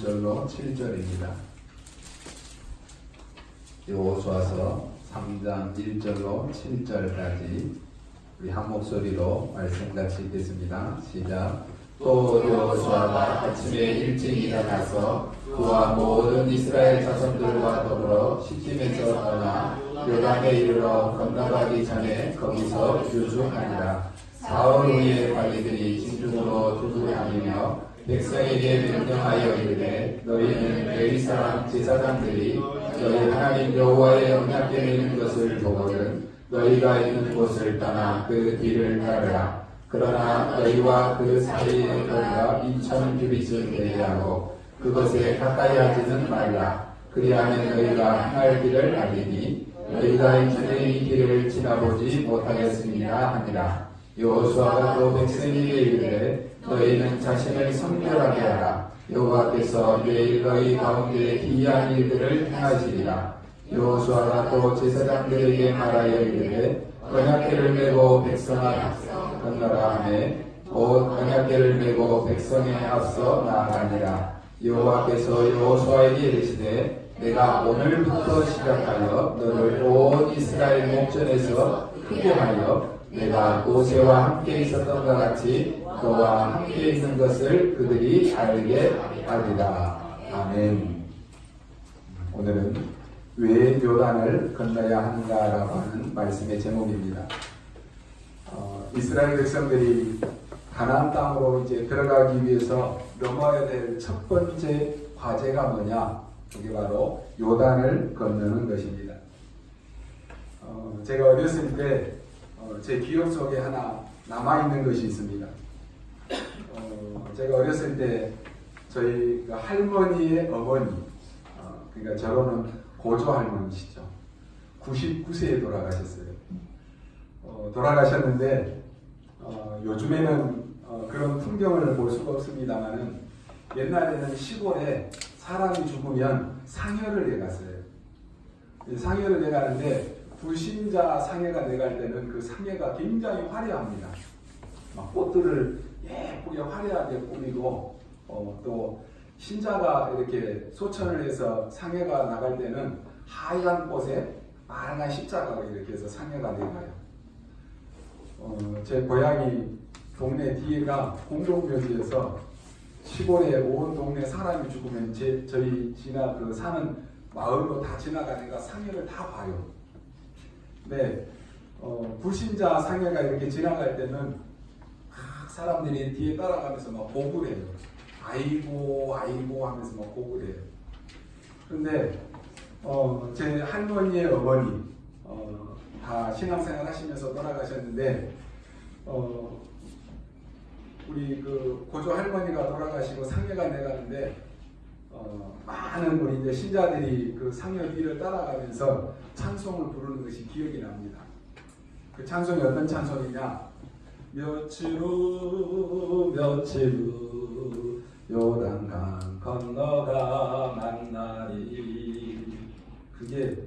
1절로 7절입니다. 여호수아서 3장 1절로 7절까지 우리 한 목소리로 말씀 같이 읽겠습니다. 시작. 또 여호수아가 아침에 일찍 일어나서 그와 모든 이스라엘 자손들과 더불어 시팀에서 떠나 요단에 이르러 건너가기 전에 거기서 유숙하니라. 사흘 후에 관리들이 진중으로 두두다니며 백성에게 명령하여 이르되 너희는 레위 사람 제사장들이 너희 하나님 여호와의 언약궤를 있는 것을 보거든 너희가 있는 곳을 떠나 그 뒤를 따르라. 그러나 너희와 그 사이의 거리가 2000규빗을 되리하고 그것에 가까이 하지는 말라. 그리하면 너희가 행할 길을 알리니 너희가 이전에 이 길을 지나보지 못하겠습니다 하니라. 여호수아가 또 백성에게 이르되 너희는 자신을 성결하게 하라. 여호와께서 내일 너희 가운데 기이한 일들을 행하시리라. 여호수아가 또 제사장들에게 말하여 이르되 언약궤를 메고 백성 앞 건너라 하매 곧 언약궤를 메고 백성에 앞서 나아가니라. 여호와께서 여호수아에게 이르시되 내가 오늘부터 시작하여 너를 온 이스라엘 목전에서 크게 하여 내가 모세와 함께 있었던 것 같이 너와 함께 있는 것을 그들이 알게 하리라. 아멘. 오늘은 왜 요단을 건너야 하는가라고 하는 말씀의 제목입니다. 이스라엘 백성들이 가나안 땅으로 이제 들어가기 위해서 넘어야 될 첫 번째 과제가 뭐냐? 그게 바로 요단을 건너는 것입니다. 제가 어렸을 때 제 기억 속에 하나 남아있는 것이 있습니다. 제가 어렸을 때 저희 할머니의 어머니, 그러니까 저로는 고조 할머니시죠. 99세에 돌아가셨어요. 돌아가셨는데 요즘에는 그런 풍경을 볼 수가 없습니다만은 옛날에는 시골에 사람이 죽으면 상여를 내갔어요. 상여를 내가는데 불신자 상해가 내갈 때는 그 상해가 굉장히 화려합니다. 막 꽃들을 예쁘게 화려하게 꾸미고 또 신자가 이렇게 소천을 해서 상해가 나갈 때는 하얀 꽃에 빨간 십자가가 이렇게 해서 상해가 내가요. 제 고향이 동네 뒤에가 공동묘지에서 시골에 온 동네 사람이 죽으면 저희 사는 마을로 다 지나가니까 상해를 다 봐요. 네, 불신자 상해가 이렇게 지나갈 때는 막 사람들이 뒤에 따라가면서 막 고구려 해요. 아이고 아이고 하면서 막 고구려 해요. 그런데 제 할머니의 어머니 다 신앙생활 하시면서 돌아가셨는데 우리 그 고조 할머니가 돌아가시고 상해가 내가는데 많은 우리 이제 신자들이 그 상여 뒤를 따라가면서 찬송을 부르는 것이 기억이 납니다. 그 찬송이 어떤 찬송이냐? 며칠 후 요단강 건너가 만나리. 그게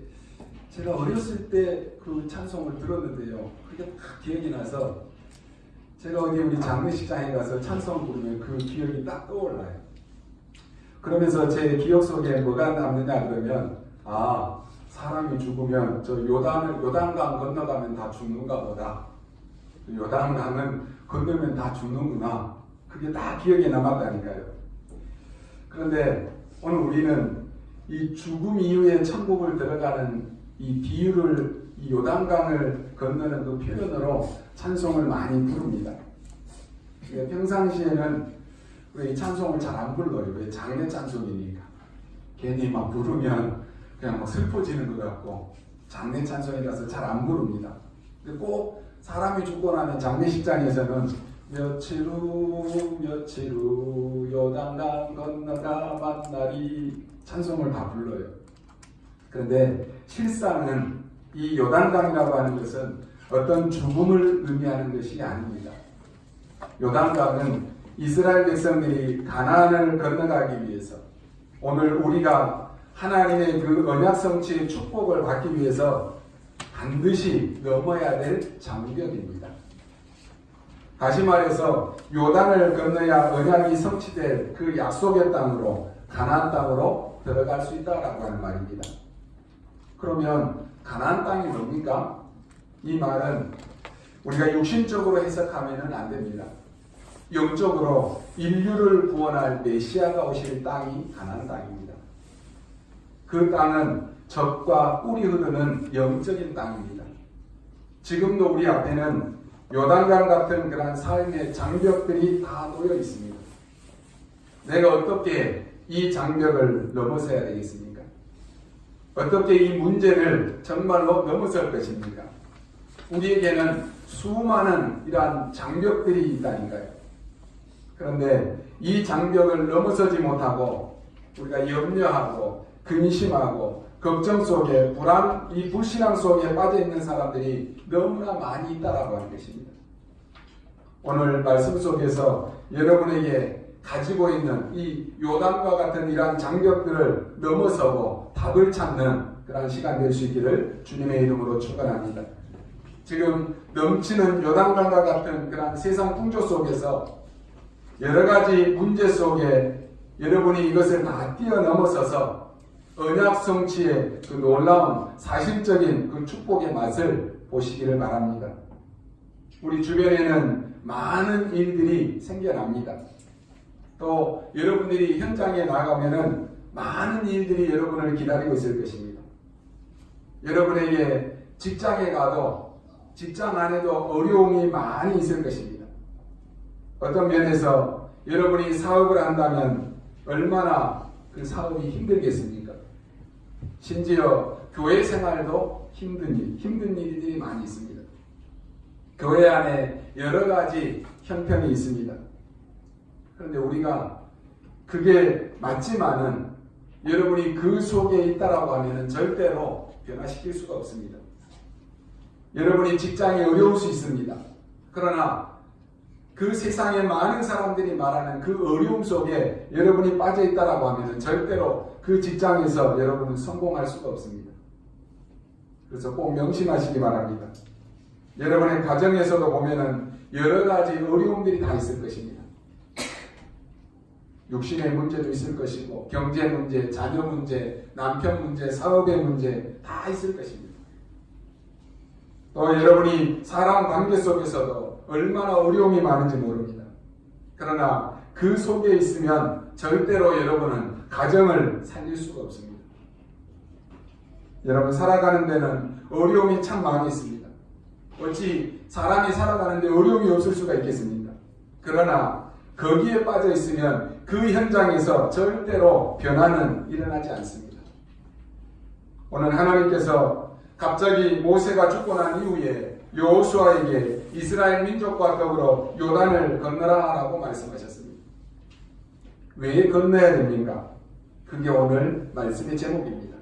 제가 어렸을 때 그 찬송을 들었는데요. 그게 딱 기억이 나서 제가 어디 우리 장례식장에 가서 찬송 부르면 그 기억이 딱 떠올라요. 그러면서 제 기억 속에 뭐가 남느냐 그러면 사람이 죽으면 저 요단강 건너가면 다 죽는가 보다. 요단강은 건너면 다 죽는구나. 그게 다 기억에 남았다니까요. 그런데 오늘 우리는 이 죽음 이후에 천국을 들어가는 이 비유를 이 요단강을 건너는 그 표현으로 찬송을 많이 부릅니다. 평상시에는 왜 이 찬송을 잘 안 불러요? 왜 장례 찬송이니까. 괜히 막 부르면 그냥 막 슬퍼지는 것 같고 장례 찬송이라서 잘 안 부릅니다. 근데 꼭 사람이 죽고 나면 장례식장에서는 며칠 후 요단강 건너가 만나리 찬송을 다 불러요. 그런데 실상은 이 요단강이라고 하는 것은 어떤 죽음을 의미하는 것이 아닙니다. 요단강은 이스라엘 백성들이 가나안을 건너가기 위해서 오늘 우리가 하나님의 그 언약 성취의 축복을 받기 위해서 반드시 넘어야 될 장벽입니다. 다시 말해서 요단을 건너야 언약이 성취될 그 약속의 땅으로 가나안 땅으로 들어갈 수 있다라고 하는 말입니다. 그러면 가나안 땅이 뭡니까? 이 말은 우리가 육신적으로 해석하면 안 됩니다. 영적으로 인류를 구원할 메시아가 오실 땅이 가나안 땅입니다. 그 땅은 젖과 꿀이 흐르는 영적인 땅입니다. 지금도 우리 앞에는 요단강 같은 그런 삶의 장벽들이 다 놓여 있습니다. 내가 어떻게 이 장벽을 넘어서야 되겠습니까? 어떻게 이 문제를 정말로 넘어설 것입니까? 우리에게는 수많은 이러한 장벽들이 있다니까요. 그런데 이 장벽을 넘어서지 못하고 우리가 염려하고 근심하고 걱정 속에 이 불신앙 속에 빠져 있는 사람들이 너무나 많이 있다라고 하는 것입니다. 오늘 말씀 속에서 여러분에게 가지고 있는 이 요단과 같은 이러한 장벽들을 넘어서고 답을 찾는 그런 시간 될 수 있기를 주님의 이름으로 축원합니다. 지금 넘치는 요단강과 같은 그런 세상 풍조 속에서 여러 가지 문제 속에 여러분이 이것을 다 뛰어넘어서서 언약 성취의 그 놀라운 사실적인 그 축복의 맛을 보시기를 바랍니다. 우리 주변에는 많은 일들이 생겨납니다. 또 여러분들이 현장에 나가면은 많은 일들이 여러분을 기다리고 있을 것입니다. 여러분에게 직장에 가도 직장 안에도 어려움이 많이 있을 것입니다. 어떤 면에서 여러분이 사업을 한다면 얼마나 그 사업이 힘들겠습니까? 심지어 교회 생활도 힘든 일들이 많이 있습니다. 교회 안에 여러 가지 형편이 있습니다. 그런데 우리가 그게 맞지만은 여러분이 그 속에 있다라고 하면은 절대로 변화시킬 수가 없습니다. 여러분이 직장이 어려울 수 있습니다. 그러나 그 세상에 많은 사람들이 말하는 그 어려움 속에 여러분이 빠져 있다라고 하면은 절대로 그 직장에서 여러분은 성공할 수가 없습니다. 그래서 꼭 명심하시기 바랍니다. 여러분의 가정에서도 보면은 여러 가지 어려움들이 다 있을 것입니다. 육신의 문제도 있을 것이고 경제 문제, 자녀 문제, 남편 문제, 사업의 문제 다 있을 것입니다. 또 여러분이 사람 관계 속에서도 얼마나 어려움이 많은지 모릅니다. 그러나 그 속에 있으면 절대로 여러분은 가정을 살릴 수가 없습니다. 여러분 살아가는 데는 어려움이 참 많이 있습니다. 어찌 사람이 살아가는데 어려움이 없을 수가 있겠습니까? 그러나 거기에 빠져 있으면 그 현장에서 절대로 변화는 일어나지 않습니다. 오늘 하나님께서 갑자기 모세가 죽고 난 이후에 여호수아에게 이스라엘 민족과 더불어 요단을 건너라라고 말씀하셨습니다. 왜 건너야 됩니까? 그게 오늘 말씀의 제목입니다.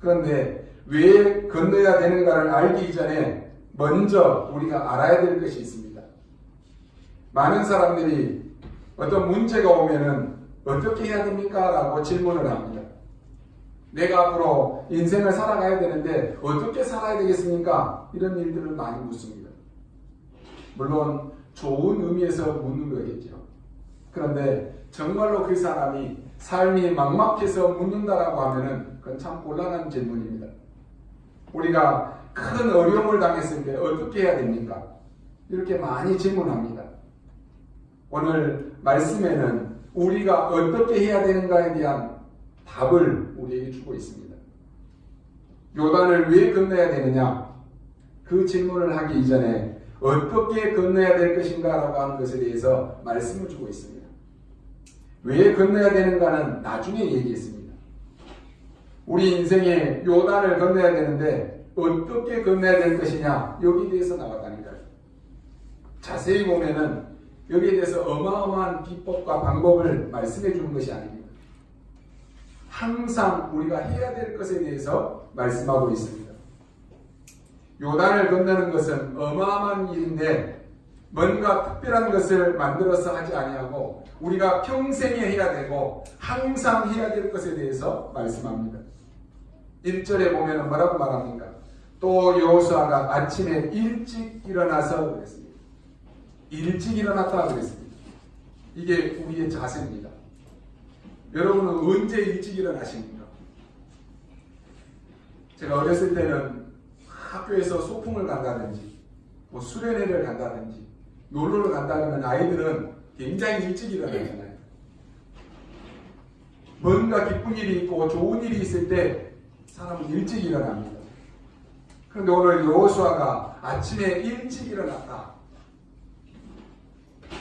그런데 왜 건너야 되는가를 알기 이전에 먼저 우리가 알아야 될 것이 있습니다. 많은 사람들이 어떤 문제가 오면은 어떻게 해야 됩니까? 라고 질문을 합니다. 내가 앞으로 인생을 살아가야 되는데 어떻게 살아야 되겠습니까? 이런 일들을 많이 묻습니다. 물론 좋은 의미에서 묻는 거겠죠. 그런데 정말로 그 사람이 삶이 막막해서 묻는다라고 하면은 그건 참 곤란한 질문입니다. 우리가 큰 어려움을 당했을 때 어떻게 해야 됩니까? 이렇게 많이 질문합니다. 오늘 말씀에는 우리가 어떻게 해야 되는가에 대한 답을 우리에게 주고 있습니다. 요단을 왜 건너야 되느냐? 그 질문을 하기 이전에 어떻게 건너야 될 것인가 라고 하는 것에 대해서 말씀을 주고 있습니다. 왜 건너야 되는가는 나중에 얘기했습니다. 우리 인생에 요단을 건너야 되는데 어떻게 건너야 될 것이냐? 여기에 대해서 나왔다니까요. 자세히 보면은 여기에 대해서 어마어마한 비법과 방법을 말씀해 주는 것이 아닙니다. 항상 우리가 해야 될 것에 대해서 말씀하고 있습니다. 요단을 건너는 것은 어마어마한 일인데 뭔가 특별한 것을 만들어서 하지 아니하고 우리가 평생에 해야 되고 항상 해야 될 것에 대해서 말씀합니다. 1절에 보면 뭐라고 말합니까? 또 여호수아가 아침에 일찍 일어나서 그랬습니다. 일찍 일어났다 그랬습니다. 이게 우리의 자세입니다. 여러분은 언제 일찍 일어나십니까? 제가 어렸을 때는 학교에서 소풍을 간다든지 뭐 수련회를 간다든지 놀러를 간다면 아이들은 굉장히 일찍 일어나잖아요. 뭔가 기쁜 일이 있고 좋은 일이 있을 때 사람은 일찍 일어납니다. 그런데 오늘 여호수아가 아침에 일찍 일어났다.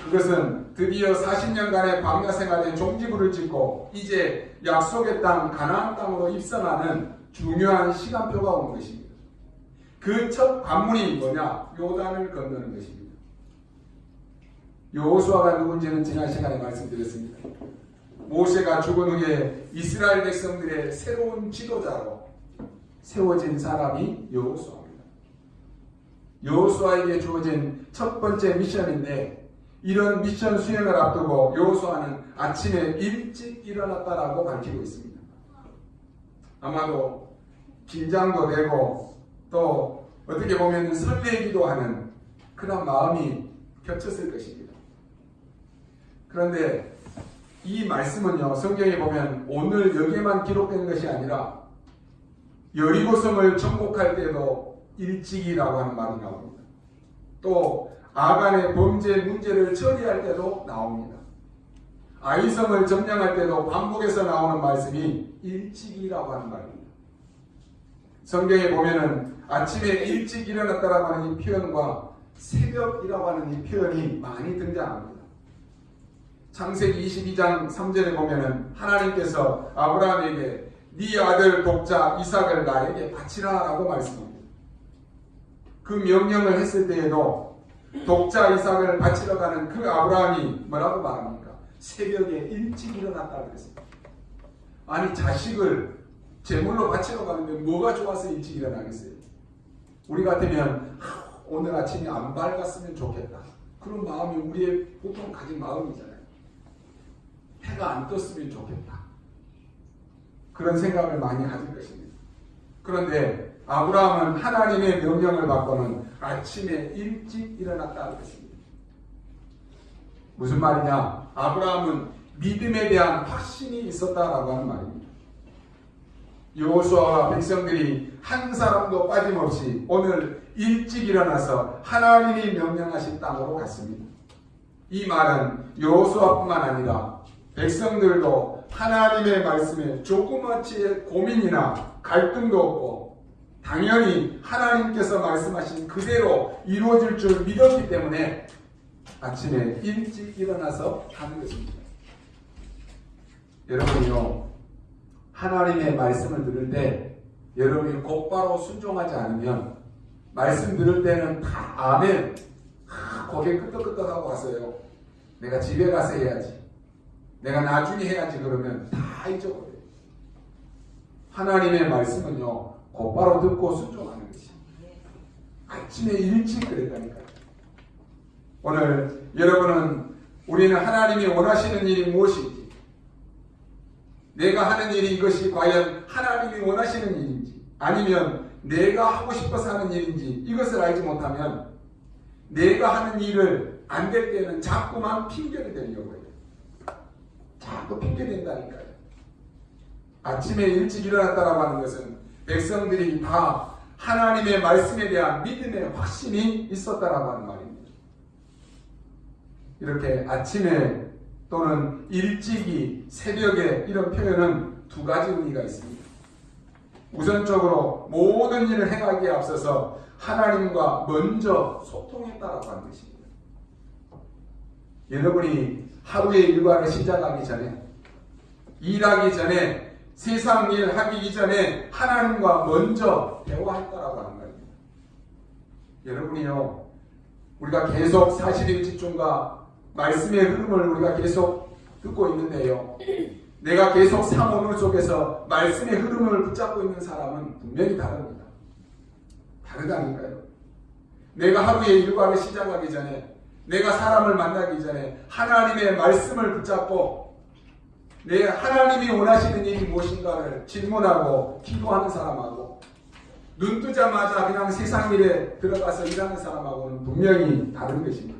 그것은 드디어 40년간의 광야 생활에 종지부를 짓고 이제 약속의 땅 가나안 땅으로 입성하는 중요한 시간표가 온 것입니다. 그 첫 관문이 뭐냐? 요단을 건너는 것입니다. 여호수아가 누군지는 지난 시간에 말씀드렸습니다. 모세가 죽은 후에 이스라엘 백성들의 새로운 지도자로 세워진 사람이 여호수아입니다. 여호수아에게 주어진 첫 번째 미션인데 이런 미션 수행을 앞두고 여호수아는 아침에 일찍 일어났다라고 밝히고 있습니다. 아마도 긴장도 되고 또 어떻게 보면 설레기도 하는 그런 마음이 겹쳤을 것입니다. 그런데 이 말씀은요, 성경에 보면 오늘 여기에만 기록된 것이 아니라 여리고성을 정복할 때도 일찍이라고 하는 말이 나옵니다. 또 아간의 범죄 문제를 처리할 때도 나옵니다. 아이성을 점령할 때도 반복해서 나오는 말씀이 일찍이라고 하는 말입니다. 성경에 보면은 아침에 일찍 일어났다라고 하는 이 표현과 새벽이라고 하는 이 표현이 많이 등장합니다. 창세기 22장 3절에 보면은 하나님께서 아브라함에게 네 아들 독자 이삭을 나에게 바치라라고 말씀합니다. 그 명령을 했을 때에도 독자 이삭을 바치러 가는 그 아브라함이 뭐라고 말합니까? 새벽에 일찍 일어났다 그랬습니다. 아니 자식을 제물로 바치러 가는데 뭐가 좋아서 일찍 일어나겠어요? 우리 같으면 오늘 아침에 안 밝았으면 좋겠다. 그런 마음이 우리의 보통 가진 마음이잖아요. 해가 안 떴으면 좋겠다. 그런 생각을 많이 가질 것입니다. 그런데 아브라함은 하나님의 명령을 받고는 아침에 일찍 일어났다고 했습니다. 무슨 말이냐? 아브라함은 믿음에 대한 확신이 있었다라고 하는 말입니다. 여호수아와 백성들이 한 사람도 빠짐없이 오늘 일찍 일어나서 하나님이 명령하신 땅으로 갔습니다. 이 말은 여호수아뿐만 아니라 백성들도 하나님의 말씀에 조그마치의 고민이나 갈등도 없고 당연히 하나님께서 말씀하신 그대로 이루어질 줄 믿었기 때문에 아침에 일찍 일어나서 하는 것입니다. 여러분이요, 하나님의 말씀을 들을 때 여러분이 곧바로 순종하지 않으면 말씀 들을 때는 다 아멘, 고개 끄덕끄덕하고 가서요, 내가 집에 가서 해야지, 내가 나중에 해야지 그러면 다 잊어버려요. 하나님의 말씀은요, 곧바로 듣고 순종하는 것이 아침에 일찍 그랬다니까요. 오늘 여러분은 우리는 하나님이 원하시는 일이 무엇인지, 내가 하는 일이 이것이 과연 하나님이 원하시는 일인지 아니면 내가 하고 싶어서 하는 일인지 이것을 알지 못하면 내가 하는 일을 안 될 때는 자꾸만 핑계를 대려고 해요. 자꾸 핑계 댄다니까요. 아침에 일찍 일어났다라고 하는 것은 백성들이 다 하나님의 말씀에 대한 믿음의 확신이 있었다라고 하는 말입니다. 이렇게 아침에 또는 일찍이, 새벽에 이런 표현은 두 가지 의미가 있습니다. 우선적으로 모든 일을 행하기에 앞서서 하나님과 먼저 소통했다라고 하는 것입니다. 여러분이 하루의 일과를 시작하기 전에, 일하기 전에, 세상 일 하기 이전에 하나님과 먼저 대화했다라고 하는 말입니다. 여러분이요, 우리가 계속 40일 집중과 말씀의 흐름을 우리가 계속 듣고 있는데요, 내가 계속 상호물 속에서 말씀의 흐름을 붙잡고 있는 사람은 분명히 다릅니다. 다르다니까요. 내가 하루의 일과를 시작하기 전에, 내가 사람을 만나기 전에 하나님의 말씀을 붙잡고 내 하나님이 원하시는 일이 무엇인가를 질문하고 기도하는 사람하고 눈 뜨자마자 그냥 세상 일에 들어가서 일하는 사람하고는 분명히 다른 것입니다.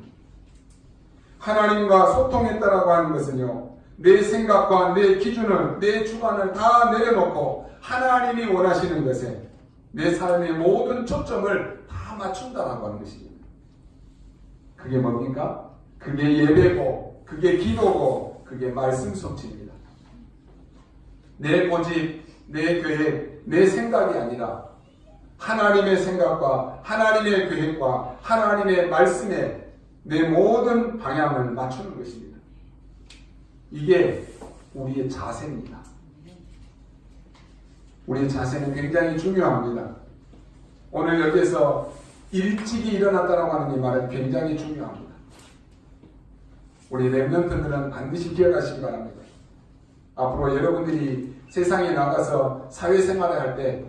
하나님과 소통했다라고 하는 것은요, 내 생각과 내 기준을, 내 주관을 다 내려놓고 하나님이 원하시는 것에 내 삶의 모든 초점을 다 맞춘다라고 하는 것입니다. 그게 뭡니까? 그게 예배고, 그게 기도고, 그게 말씀 성취입니다. 내 고집, 내 계획, 내 생각이 아니라 하나님의 생각과 하나님의 계획과 하나님의 말씀에 내 모든 방향을 맞추는 것입니다. 이게 우리의 자세입니다. 우리의 자세는 굉장히 중요합니다. 오늘 여기에서 일찍이 일어났다라고 하는 이 말은 굉장히 중요합니다. 우리 렘넌트들은 반드시 기억하시기 바랍니다. 앞으로 여러분들이 세상에 나가서 사회생활을 할 때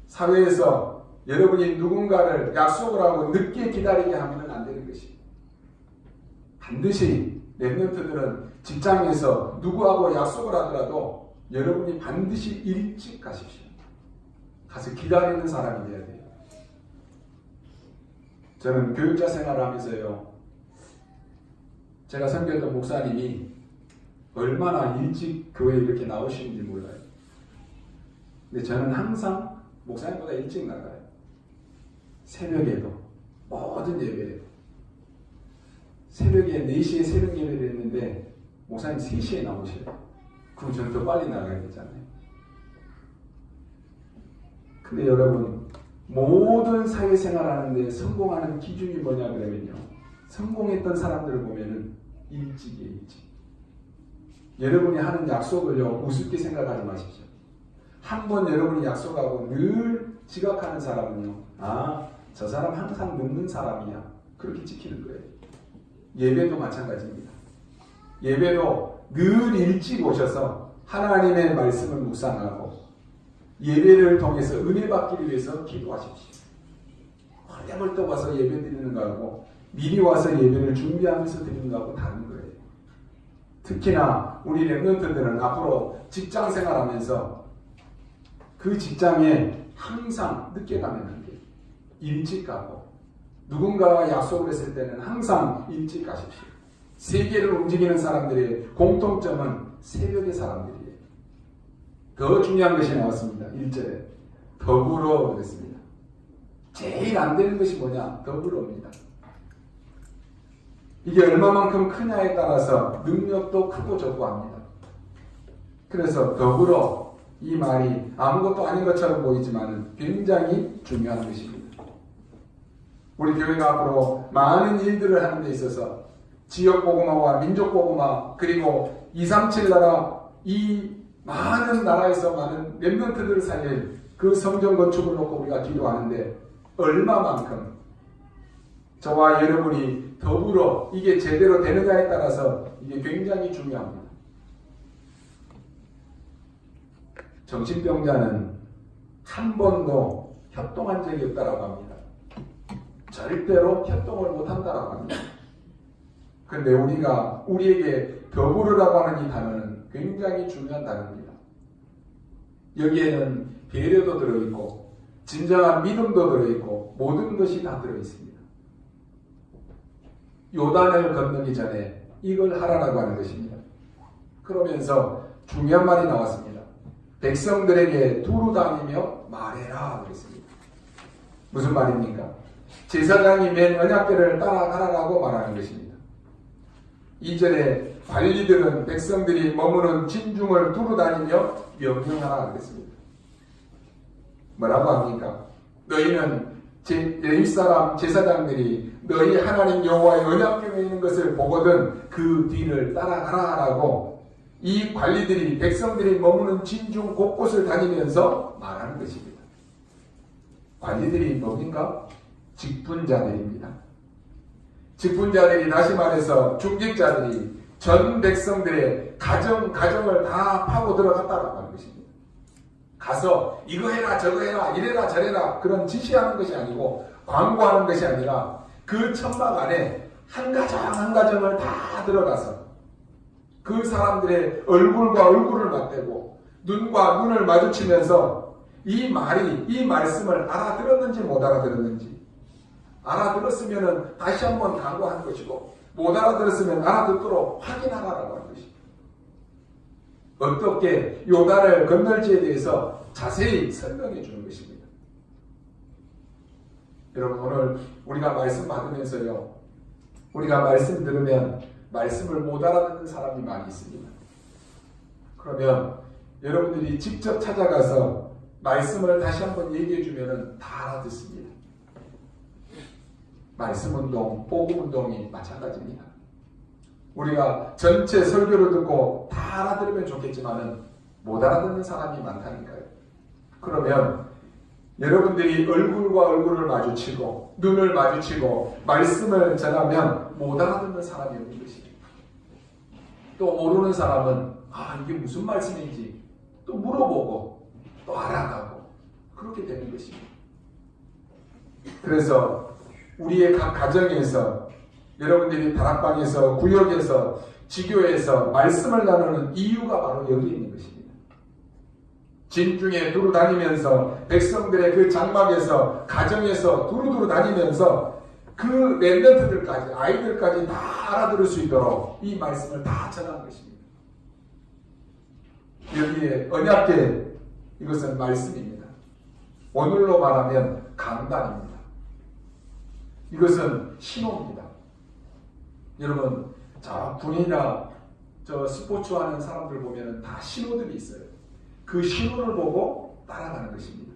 사회에서 여러분이 누군가를 약속을 하고 늦게 기다리게 하면 안 되는 것입니다. 반드시 렘넌트들은 직장에서 누구하고 약속을 하더라도 여러분이 반드시 일찍 가십시오. 가서 기다리는 사람이 되어야 돼요. 저는 교육자 생활을 하면서요, 제가 섬겼던 목사님이 얼마나 일찍 교회에 이렇게 나오시는지 몰라요. 근데 저는 항상 목사님보다 일찍 나가요. 새벽에도, 모든 예배에도. 새벽에 4시에 새벽 예배를 했는데 목사님 3시에 나오셔요. 그럼 저는 더 빨리 나가야 되잖아요. 근데 여러분, 모든 사회생활 하는데 성공하는 기준이 뭐냐 그러면요, 성공했던 사람들을 보면은 일찍이에요. 일찍. 여러분이 하는 약속을요 우습게 생각하지 마십시오. 한번 여러분이 약속하고 늘 지각하는 사람은요, 아, 저 사람 항상 늦는 사람이야, 그렇게 지키는 거예요. 예배도 마찬가지입니다. 예배도 늘 일찍 오셔서 하나님의 말씀을 묵상하고 예배를 통해서 은혜 받기 위해서 기도하십시오. 벌떡 와서 예배 드리는 거하고 미리 와서 예배를 준비하면서 드리는 거하고 다른 거예요. 특히나 우리 렘넌트들은 앞으로 직장 생활하면서 그 직장에 항상 늦게 가면 안 돼요. 일찍 가고, 누군가와 약속을 했을 때는 항상 일찍 가십시오. 세계를 움직이는 사람들의 공통점은 새벽의 사람들이에요. 더 중요한 것이 나왔습니다. 1절에 더불어 그랬습니다. 제일 안 되는 것이 뭐냐? 더불어입니다. 이게 얼마만큼 크냐에 따라서 능력도 크고 적고 합니다. 그래서 더불어, 이 말이 아무것도 아닌 것처럼 보이지만 굉장히 중요한 것입니다. 우리 교회가 앞으로 많은 일들을 하는 데 있어서 지역복음화와 민족복음화, 그리고 237 나라, 이 많은 나라에서 많은 렘넌트들을 살릴 그 성전 건축을 놓고 우리가 기도하는데 얼마만큼 저와 여러분이 더불어 이게 제대로 되느냐에 따라서 이게 굉장히 중요합니다. 정신병자는 한 번도 협동한 적이 없다라고 합니다. 절대로 협동을 못한다라고 합니다. 그런데 우리에게 더불으라고 하는 이 단어는 굉장히 중요한 단어입니다. 여기에는 배려도 들어있고 진정한 믿음도 들어있고 모든 것이 다 들어있습니다. 요단을 건너기 전에 이걸 하라라고 하는 것입니다. 그러면서 중요한 말이 나왔습니다. 백성들에게 두루 다니며 말해라 그랬습니다. 무슨 말입니까? 제사장이 맨 언약궤를 따라가라라고 말하는 것입니다. 2절에 관리들은 백성들이 머무는 진중을 두루 다니며 명령하라 그랬습니다. 뭐라고 합니까? 너희는 레위 사람 제사장들이 너희 하나님 여호와의 언약궤에 있는 것을 보거든 그 뒤를 따라가라라고 이 관리들이 백성들이 머무는 진중 곳곳을 다니면서 말하는 것입니다. 관리들이 뭡니까? 직분자들입니다. 직분자들이, 다시 말해서 중직자들이 전 백성들의 가정을 다 파고 들어갔다라고 하는 것입니다. 가서 이거 해라 저거 해라 이래라 저래라 그런 지시하는 것이 아니고 광고하는 것이 아니라 그 천막 안에 한 가정 한 가정을 다 들어가서 그 사람들의 얼굴과 얼굴을 맞대고 눈과 눈을 마주치면서 이 말씀을 알아들었는지 못 알아들었는지, 알아들었으면 다시 한번 강구하는 것이고 못 알아들었으면 알아듣도록 확인하라라고 하는 것입니다. 어떻게 요단을 건널지에 대해서 자세히 설명해 주는 것입니다. 여러분, 오늘 우리가 말씀 받으면서요, 우리가 말씀 들으면 말씀을 못 알아듣는 사람이 많이 있습니다. 그러면 여러분들이 직접 찾아가서 말씀을 다시 한번 얘기해 주면 다 알아듣습니다. 말씀 운동, 복음 운동이 마찬가지입니다. 우리가 전체 설교를 듣고 다 알아들으면 좋겠지만은 못 알아듣는 사람이 많다니까요. 그러면 여러분들이 얼굴과 얼굴을 마주치고 눈을 마주치고 말씀을 전하면 못 알아듣는 사람이 없는 것입니다. 또 모르는 사람은 이게 무슨 말씀인지 또 물어보고 또 알아가고 그렇게 되는 것입니다. 그래서 우리의 각 가정에서 여러분들이 다락방에서 구역에서 지교에서 말씀을 나누는 이유가 바로 여기 있는 것입니다. 진중에 두루 다니면서 백성들의 그 장막에서 가정에서 두루두루 다니면서 그 랩런트들까지 아이들까지 다 알아들을 수 있도록 이 말씀을 다 전하는 것입니다. 여기에 언약계 이것은 말씀입니다. 오늘로 말하면 강단입니다. 이것은 신호입니다. 여러분, 군이나 스포츠 하는 사람들 보면 다 신호들이 있어요. 그 신호를 보고 따라가는 것입니다.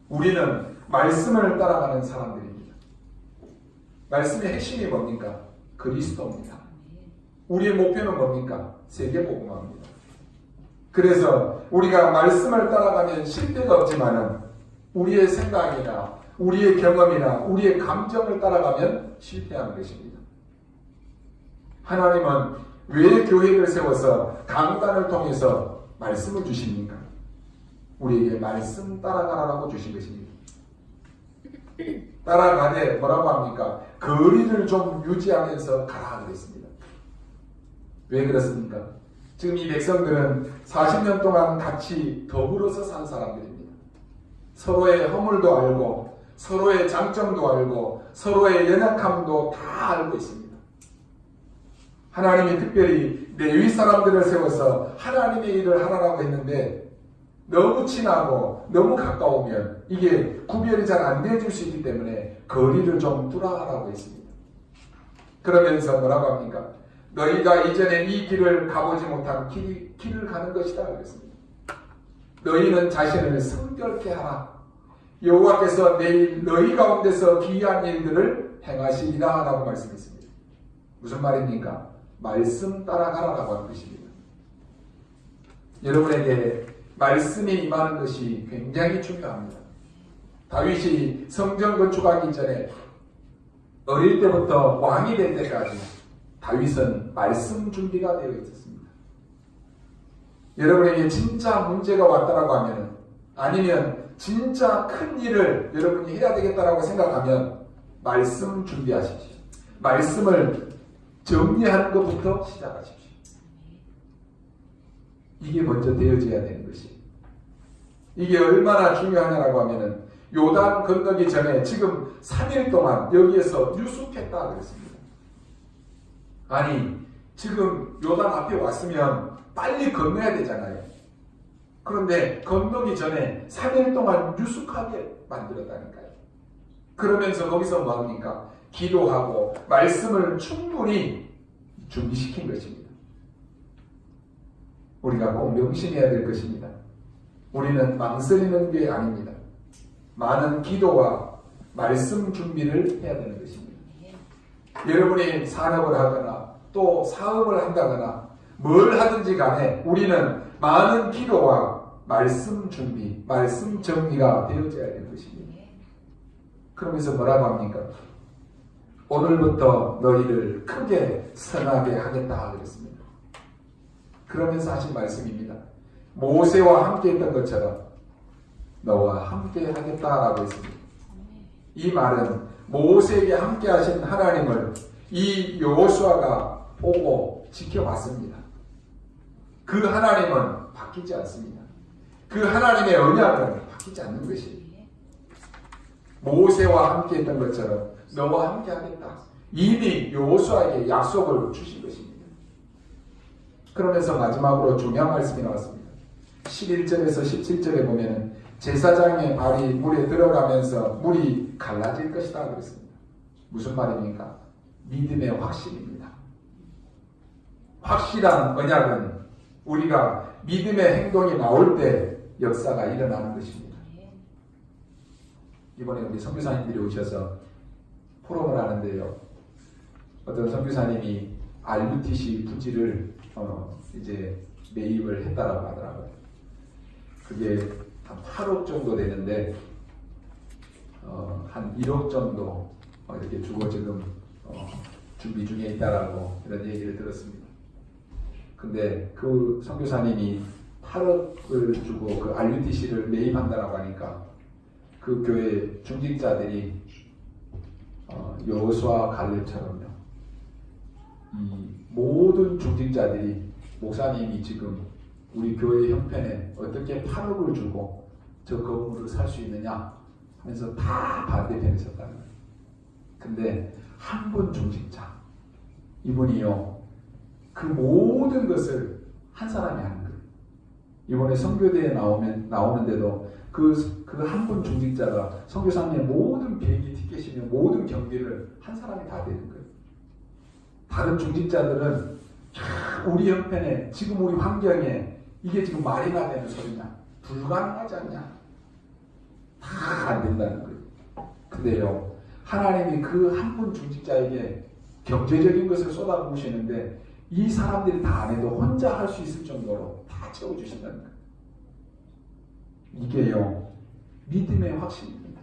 우리는 말씀을 따라가는 사람들입니다. 말씀의 핵심이 뭡니까? 그리스도입니다. 우리의 목표는 뭡니까? 세계복음화입니다. 그래서 우리가 말씀을 따라가면 실패가 없지만은 우리의 생각이나 우리의 경험이나 우리의 감정을 따라가면 실패하는 것입니다. 하나님은 왜 교회를 세워서 강단을 통해서 말씀을 주십니까? 우리에게 말씀 따라가라고 주신 것입니다. 따라가되 뭐라고 합니까? 거리를 좀 유지하면서 가라 그랬습니다. 왜 그렇습니까? 지금 이 백성들은 40년 동안 같이 더불어서 산 사람들입니다. 서로의 허물도 알고 서로의 장점도 알고 서로의 연약함도 다 알고 있습니다. 하나님이 특별히 레위 사람들을 세워서 하나님의 일을 하라고 했는데 너무 친하고 너무 가까우면 이게 구별이 잘 안 되어질 수 있기 때문에 거리를 좀 두라라고 했습니다. 그러면서 뭐라고 합니까? 너희가 이전에 이 길을 가보지 못한 길을 가는 것이다 그랬습니다. 너희는 자신을 성결케 하라. 여호와께서 내일 너희 가운데서 기이한 일들을 행하시리라 라고 말씀했습니다. 무슨 말입니까? 말씀 따라가라라고 하는 것입니다. 여러분에게 말씀이 임하는 것이 굉장히 중요합니다. 다윗이 성전 건축하기 전에 어릴 때부터 왕이 될 때까지 다윗은 말씀 준비가 되어 있었습니다. 여러분에게 진짜 문제가 왔다라고 하면 아니면 진짜 큰 일을 여러분이 해야 되겠다라고 생각하면 말씀 준비하십시오. 말씀을 정리하는 것부터 시작하십시오. 이게 먼저 되어져야 되는 것이. 이게 얼마나 중요하냐라고 하면은 요단 건너기 전에 지금 3일 동안 여기에서 유숙했다 그랬습니다. 아니 지금 요단 앞에 왔으면 빨리 건너야 되잖아요. 그런데 건너기 전에 3일 동안 유숙하게 만들었다니까요. 그러면서 거기서 뭐합니까? 기도하고 말씀을 충분히 준비시킨 것입니다. 우리가 꼭 명심해야 될 것입니다. 우리는 망설이는 게 아닙니다. 많은 기도와 말씀 준비를 해야 되는 것입니다. 여러분이 산업을 하거나 또 사업을 한다거나 뭘 하든지 간에 우리는 많은 기도와 말씀 준비, 말씀 정리가 되어져야 될 것입니다. 그러면서 뭐라고 합니까? 오늘부터 너희를 크게 선하게 하겠다 그랬습니다. 그러면서 하신 말씀입니다. 모세와 함께 했던 것처럼 너와 함께 하겠다라고 했습니다. 이 말은 모세에게 함께 하신 하나님을 이 여호수아가 보고 지켜봤습니다. 그 하나님은 바뀌지 않습니다. 그 하나님의 언약은 바뀌지 않는 것입니다. 모세와 함께 했던 것처럼 너와 함께 하겠다. 이미 여호수아에게 약속을 주신 것입니다. 그러면서 마지막으로 중요한 말씀이 나왔습니다. 11절에서 17절에 보면 제사장의 발이 물에 들어가면서 물이 갈라질 것이다 그랬습니다. 무슨 말입니까? 믿음의 확신입니다. 확실한 언약은 우리가 믿음의 행동이 나올 때 역사가 일어나는 것입니다. 이번에 우리 선교사님들이 오셔서 포럼을 하는데요. 어떤 선교사님이 RUTC 부지를 이제 매입을 했다라고 하더라고요. 그게 한 8억 정도 되는데 한 1억 정도 이렇게 주고 지금 준비 중에 있다라고 이런 얘기를 들었습니다. 근데 그 선교사님이 8억을 주고 그 RUTC를 매입한다라고 하니까 그 교회 중직자들이 여호수아 갈렙처럼요. 이 모든 중직자들이 목사님이 지금 우리 교회 형편에 어떻게 8억을 주고 저 건물을 살 수 있느냐 하면서 다 반대편에 섰다는 거예요. 근데 한 분 중직자 이분이요 그 모든 것을 한 사람이 하는 거예요. 이번에 선교대에 나오는데도 그 한 분 중직자가 선교사님의 모든 비행기 티켓이며 모든 경비를 한 사람이 다 되는 거예요. 다른 중직자들은 우리 형편에 지금 우리 환경에 이게 지금 말이나 되는 소리냐 불가능하지 않냐 다 안 된다는 거예요. 근데요 하나님이 그 한 분 중직자에게 경제적인 것을 쏟아부으시는데 이 사람들이 다 안 해도 혼자 할 수 있을 정도로 다 채워주신다는 거예요. 이게요 믿음의 확신입니다.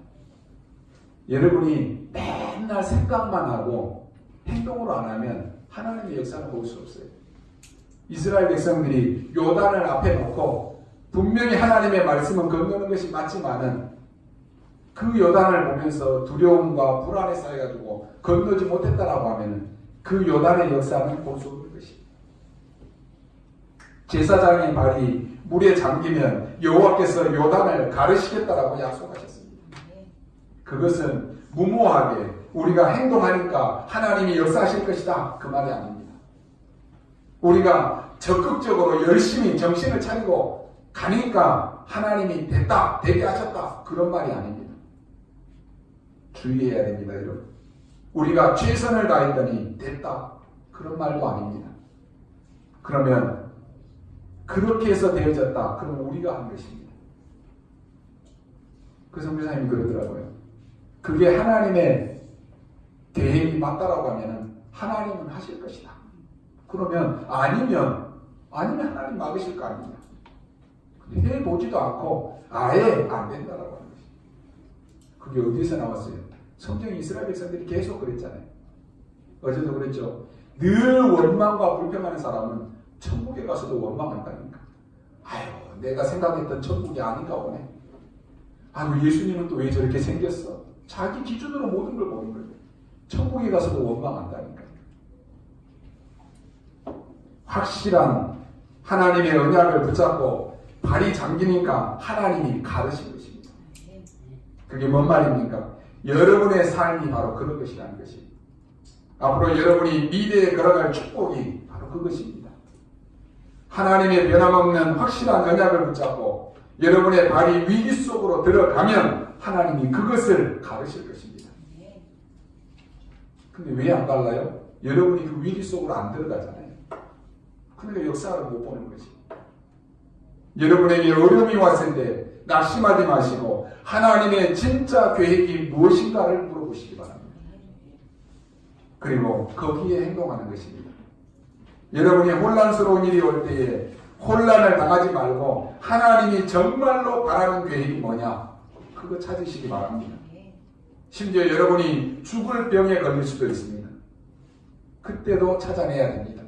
여러분이 맨날 생각만 하고 행동으로 안 하면 하나님의 역사는 볼 수 없어요. 이스라엘 백성들이 요단을 앞에 놓고 분명히 하나님의 말씀은 건너는 것이 맞지만은 그 요단을 보면서 두려움과 불안에 쌓여가지고 건너지 못했다라고 하면은 그 요단의 역사는 볼 수 없는 것입니다. 제사장의 발이 물에 잠기면 여호와께서 요단을 가르시겠다라고 약속하셨습니다. 그것은 무모하게 우리가 행동하니까 하나님이 역사하실 것이다 그 말이 아닙니다. 우리가 적극적으로 열심히 정신을 차리고 가니까 하나님이 됐다 되게 하셨다 그런 말이 아닙니다. 주의해야 됩니다. 여러분 우리가 최선을 다했더니 됐다 그런 말도 아닙니다. 그러면 그렇게 해서 되어졌다 그럼 우리가 한 것입니다. 그 선교사님이 그러더라고요. 그게 하나님의 계획이 맞다라고 하면 하나님은 하실 것이다. 그러면 아니면 하나님 막으실 거 아니냐. 근데 해보지도 않고 아예 안 된다라고 하는 것입니다. 그게 어디서 나왔어요? 성경 이스라엘 백성들이 계속 그랬잖아요. 어제도 그랬죠. 늘 원망과 불평하는 사람은 천국에 가서도 원망한다니까. 아유 내가 생각했던 천국이 아닌가 보네. 아유 예수님은 또 왜 저렇게 생겼어. 자기 기준으로 모든 걸 보는 거예요. 천국에 가서도 원망한다니까. 확실한 하나님의 언약을 붙잡고 발이 잠기니까 하나님이 가르신 것입니다. 그게 뭔 말입니까? 여러분의 삶이 바로 그런 것이라는 것이. 앞으로 여러분이 미래에 걸어갈 축복이 바로 그것입니다. 하나님의 변함없는 확실한 언약을 붙잡고 여러분의 발이 위기 속으로 들어가면 하나님이 그것을 가르칠 것입니다. 근데 왜 안 갈라요? 여러분이 그 위기 속으로 안 들어가잖아요. 그러니까 역사를 못 보는 거지. 여러분에게 어려움이 왔을 때 낙심하지 마시고 하나님의 진짜 계획이 무엇인가를 물어보시기 바랍니다. 그리고 거기에 행동하는 것입니다. 여러분이 혼란스러운 일이 올 때에 혼란을 당하지 말고 하나님이 정말로 바라는 계획이 뭐냐 그거 찾으시기 바랍니다. 심지어 여러분이 죽을 병에 걸릴 수도 있습니다. 그때도 찾아내야 됩니다.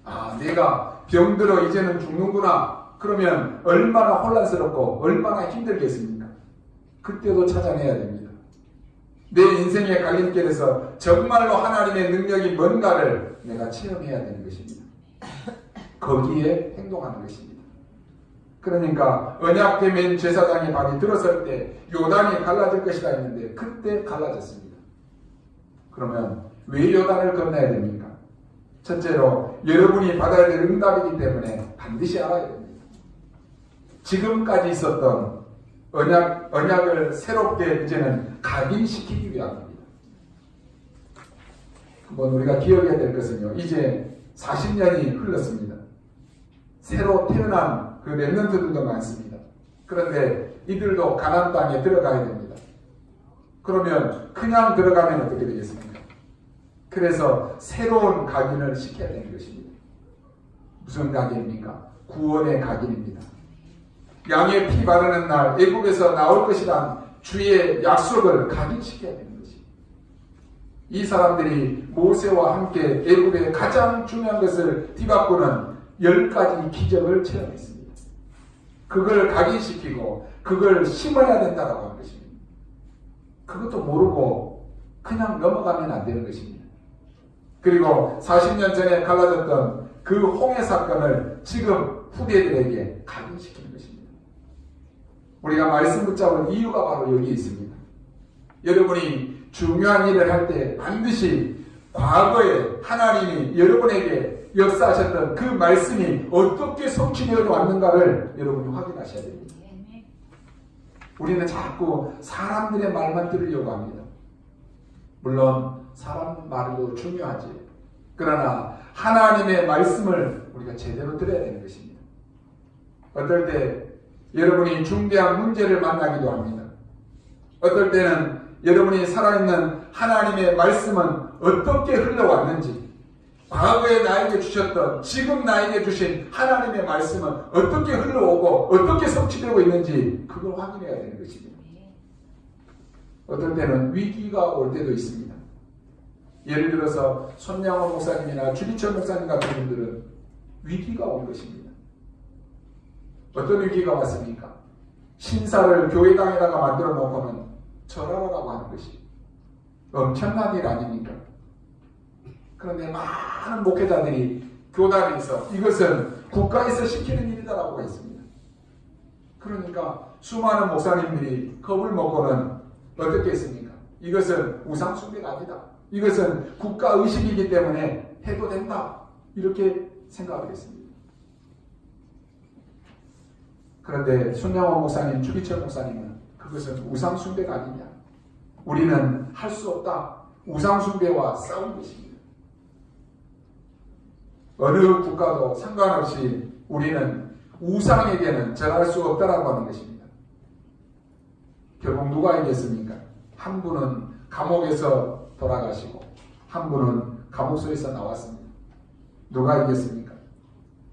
아 내가 병들어 이제는 죽는구나. 그러면 얼마나 혼란스럽고 얼마나 힘들겠습니까? 그때도 찾아내야 됩니다. 내 인생의 갈림길에서 정말로 하나님의 능력이 뭔가를 내가 체험해야 되는 것입니다. 거기에 행동하는 것입니다. 그러니까 언약되면 제사장의 발이 들어설 때 요단이 갈라질 것이라 했는데 그때 갈라졌습니다. 그러면 왜 요단을 건너야 됩니까? 첫째로 여러분이 받아야 될 응답이기 때문에 반드시 알아야 됩니다. 지금까지 있었던 언약을 새롭게 이제는 각인시키기 위함입니다. 한번 우리가 기억해야 될 것은요. 이제 40년이 흘렀습니다. 새로 태어난 그 렘넌트들도 많습니다. 그런데 이들도 가나안 땅에 들어가야 됩니다. 그러면 그냥 들어가면 어떻게 되겠습니까? 그래서 새로운 각인을 시켜야 되는 것입니다. 무슨 각인입니까? 구원의 각인입니다. 양의 피 바르는 날 애굽에서 나올 것이란 주의 약속을 각인시켜야 되는 것입니다. 이 사람들이 모세와 함께 애굽의 가장 중요한 것을 뒤바꾸는 10가지 기적을 체험했습니다. 그걸 각인시키고 그걸 심어야 된다고 하는 것입니다. 그것도 모르고 그냥 넘어가면 안 되는 것입니다. 그리고 40년 전에 갈라졌던 그 홍해 사건을 지금 후대들에게 각인시키는 것입니다. 우리가 말씀 붙잡은 이유가 바로 여기 있습니다. 여러분이 중요한 일을 할 때 반드시 과거에 하나님이 여러분에게 역사하셨던 그 말씀이 어떻게 성취되어 왔는가를 여러분이 확인하셔야 됩니다. 우리는 자꾸 사람들의 말만 들으려고 합니다. 물론 사람 말도 중요하지. 그러나 하나님의 말씀을 우리가 제대로 들어야 되는 것입니다. 어떨 때 여러분이 중대한 문제를 만나기도 합니다. 어떨 때는 여러분이 살아있는 하나님의 말씀은 어떻게 흘러왔는지, 과거에 나에게 주셨던 지금 나에게 주신 하나님의 말씀은 어떻게 흘러오고 어떻게 성취되고 있는지 그걸 확인해야 되는 것입니다. 어떨 때는 위기가 올 때도 있습니다. 예를 들어서 손양호 목사님이나 주기철 목사님 같은 분들은 위기가 온 것입니다. 어떤 위기가 왔습니까? 신사를 교회당에다가 만들어 놓고는 절하라고 하는 것이 엄청난 일 아닙니까? 그런데 많은 목회자들이 교단에서 이것은 국가에서 시키는 일이다라고 했습니다. 그러니까 수많은 목사님들이 겁을 먹고는 어떻게 했습니까? 이것은 우상숭배가 아니다. 이것은 국가의식이기 때문에 해도 된다. 이렇게 생각을 했습니다. 그런데 손양호 목사님, 주기철 목사님은 그것은 우상숭배가 아니냐. 우리는 할 수 없다. 우상숭배와 싸운 것입니다. 어느 국가도 상관없이 우리는 우상에게는 절할 수 없다라고 하는 것입니다. 결국 누가 이겼습니까? 한 분은 감옥에서 돌아가시고 한 분은 감옥소에서 나왔습니다. 누가 이겼습니까?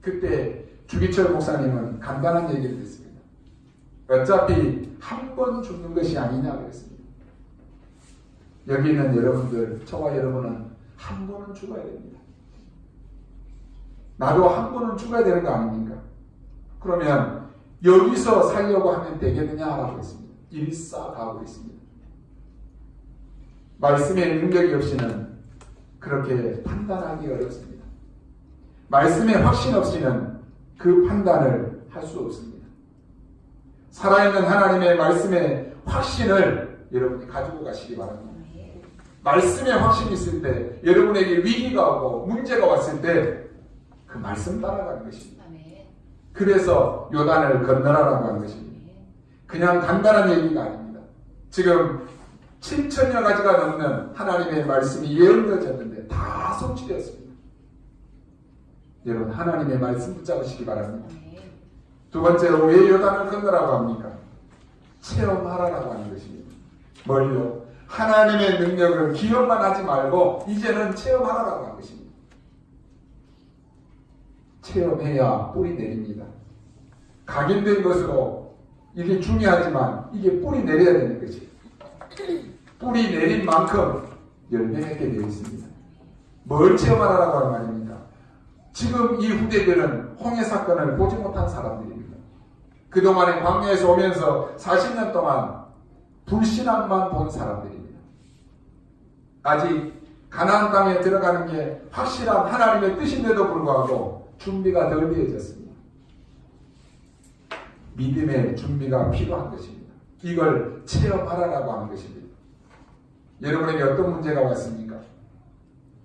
그때 주기철 목사님은 간단한 얘기를 했습니다. 어차피 한 번 죽는 것이 아니냐 그랬습니다. 여기 있는 여러분들, 저와 여러분은 한 번은 죽어야 됩니다. 나도 한 번은 죽어야 되는 거 아닙니까? 그러면 여기서 살려고 하면 되겠느냐라고 했습니다. 일사가고 있습니다. 말씀의 능력이 없이는 그렇게 판단하기 어렵습니다. 말씀의 확신 없이는 그 판단을 할 수 없습니다. 살아있는 하나님의 말씀의 확신을 여러분이 가지고 가시기 바랍니다. 말씀의 확신이 있을 때 여러분에게 위기가 오고 문제가 왔을 때 그 말씀 따라가는 것입니다. 그래서 요단을 건너라라고 하는 것입니다. 그냥 간단한 얘기가 아닙니다. 지금 7천여 가지가 넘는 하나님의 말씀이 예언되어졌는데 다 성취되었습니다. 여러분 하나님의 말씀 붙잡으시기 바랍니다. 두 번째로 왜 요단을 건너라고 합니까? 체험하라라고 하는 것입니다. 뭘요? 하나님의 능력을 기억만 하지 말고 이제는 체험하라라고 하는 것입니다. 체험해야 뿌리 내립니다. 각인된 것으로 이게 중요하지만 이게 뿌리 내려야 되는 것이에요. 뿌리 내린 만큼 열매 맺게 되어 있습니다. 뭘 체험하라고 하는 말입니까? 지금 이 후대들은 홍해 사건을 보지 못한 사람들입니다. 그동안에 광야에서 오면서 40년 동안 불신앙만 본 사람들입니다. 아직 가나안 땅에 들어가는 게 확실한 하나님의 뜻인데도 불구하고 준비가 덜 되어졌습니다. 믿음의 준비가 필요한 것입니다. 이걸 체험하라라고 하는 것입니다. 여러분에게 어떤 문제가 왔습니까?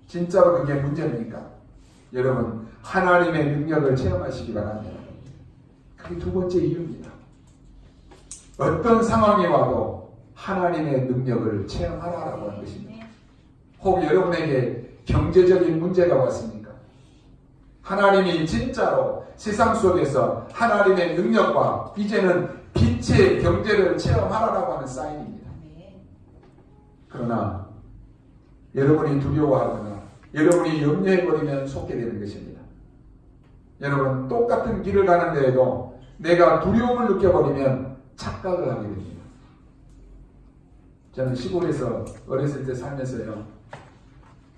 진짜로 그게 문제입니까? 여러분 하나님의 능력을 체험하시기 바랍니다. 그게 두 번째 이유입니다. 어떤 상황이 와도 하나님의 능력을 체험하라라고 하는 것입니다. 혹 여러분에게 경제적인 문제가 왔습니까? 하나님이 진짜로 세상 속에서 하나님의 능력과 이제는 빛의 경제를 체험하라라고 하는 사인입니다. 그러나 여러분이 두려워하거나 여러분이 염려해버리면 속게 되는 것입니다. 여러분 똑같은 길을 가는데에도 내가 두려움을 느껴버리면 착각을 하게 됩니다. 저는 시골에서 어렸을 때 살면서요,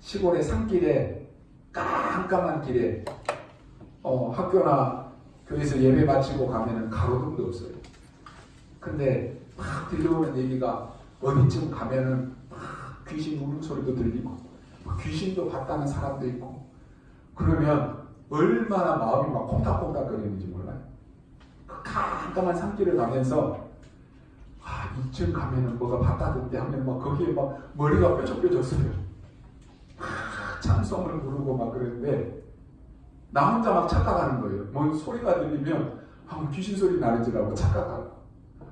시골의 산길에 깜깜한 길에 학교나 교회에서 예배 마치고 가면은 가로등도 없어요. 근데 막 들려오는 얘기가 어디쯤 가면은 막 귀신 울음소리도 들리고 귀신도 봤다는 사람도 있고, 그러면 얼마나 마음이 막 콩닥콩닥 거리는지 몰라요. 그 깜깜한 산길을 가면서 이쯤 가면은 뭐가 봤다던데 하면 막 거기에 막 머리가 뾰족뾰족해요. 찬송을 부르고 막 그러는데 나 혼자 막 착각하는 거예요. 뭔 소리가 들리면 귀신 소리 나는 줄 알고 착각하고,